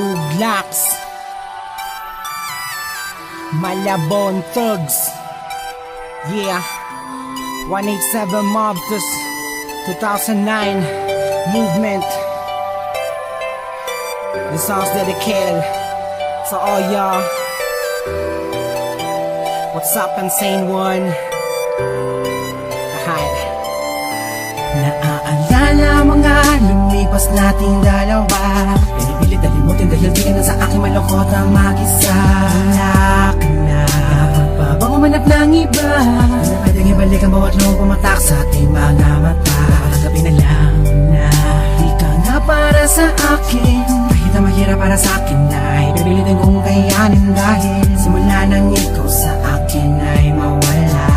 Uglax, Malabon Thugs, yeah, 187 Mobsters, 2009 Movement. This song's dedicated to all y'all. What's up, Insane One? Hi. Naaalala mga lumipas nating dalawa, pinipilit na limutin dahil di ka na sa aking malungkot ang mag-isa. Wala ka na, pagbabago manap ng iba, na pwedeng ibalik ang bawat loob pumatak sa ating mga mata. Tanggapin na lang na di ka nga para sa akin, kahit na mahirap para sa akin ay pipilitin kong kayanin, dahil simula nang ikaw sa akin ay mawala.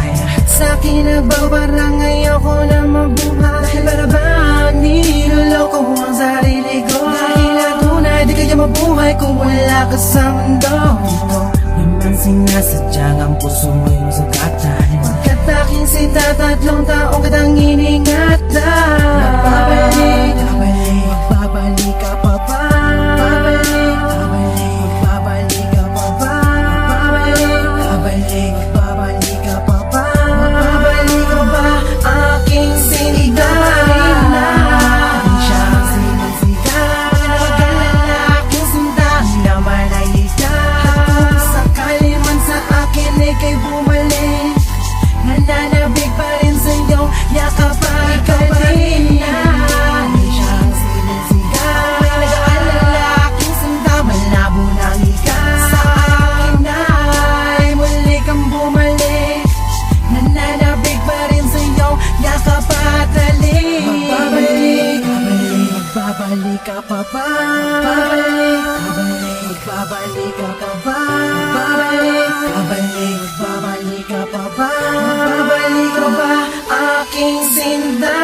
Sa akin nagbago parang ayoko na mabuhay, dahil para bang niloloko ko ang sarili ko, dahil ang tunay di kaya mabuhay kung wala ka sa mundo. Ikaw naman sinasadyang ang puso mo'y masugatan, pagkat aking sinta 3 taong kitang iningatan. Magbabalik, magbabalik ka pa ba? Magbabalik ka pa ba? Magbabalik ka pa ba? Magbabalik ka ba? Aking sinta na siyang sinisigaw, pinag-alalaking sinta naman ay ikaw. Kung sakali man sa akin ika'y bumalik, nananabig pa rin sa'yo, yakap pa ikaw pa rin na siyang sinisigaw, pinag-alalaking sinta, malabo ng ikaw. Sa akin ay muli kang bumalik, nananabig pa rin sa'yo, yakap at halik. Magbabalik ka pa ba? Magbabalik ka pa ba? Magbabalik ka pa ba? Magbabalik ka ba? Aking sinta.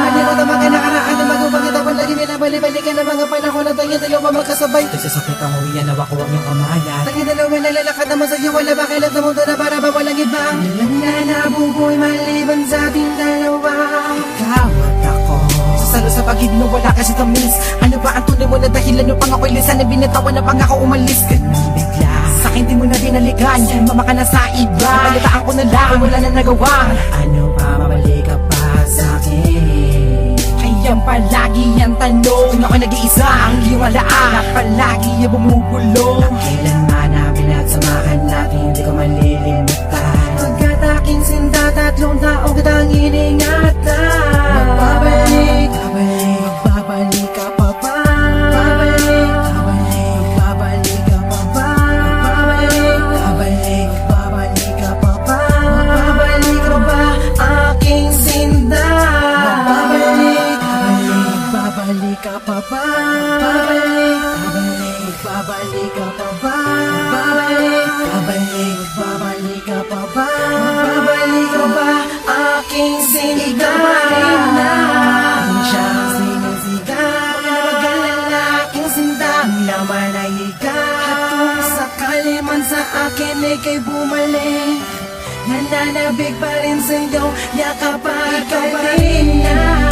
Hindi mo tama ka nakaraan na magubang kita pa lagi binabalik-balikan ng mga panahon na tayo dalawa magkasabay. Kasi sakit ang uwian na wako ang iyong kamahalan, tayo dalawa nalalakad naman sa'yo, wala ba kailan sa mundo na para ba walang ibang lang na nabubuhay maliban sa ating dalawa. Ikaw at ako, sasalo sa pag-ibig na wala kasi tamis. Ano ba ang tunay mo na dahilan no pang ako'y lisan na binatawan na pang ako umalis? Ganun bigla sa'kin di mo na binalikan, mama ka na sa iba, balitaan ko na lang, wala na nagawa. Ano pa, mabalik ka pa sa'kin? Ayan palagi ang tanong, kung ako'y nag-iisa ang iyong alaan, na palagi ang bumubulong. Kailanman na pinagsamahan natin, hindi ko malilimutan, pagkat aking sinta 3 taong kitang iningatan. Magbabalik ka pa ba? Magbabalik ka pa ba? Magbabalik ka pa ba? Magbabalik ka ba? Aking sinta. Magbabalik ka pa ba? Magbabalik ka pa ba? Magbabalik ka pa ba? Magbabalik ka ba? Aking sinta na siyang sinisigaw, pinag-alalaking sinta, ang laman ay ikaw. At kung sakali man sa akin ika'y bumalik, nananabig pa rin sa'yo, yakap pa ikaw pa rin na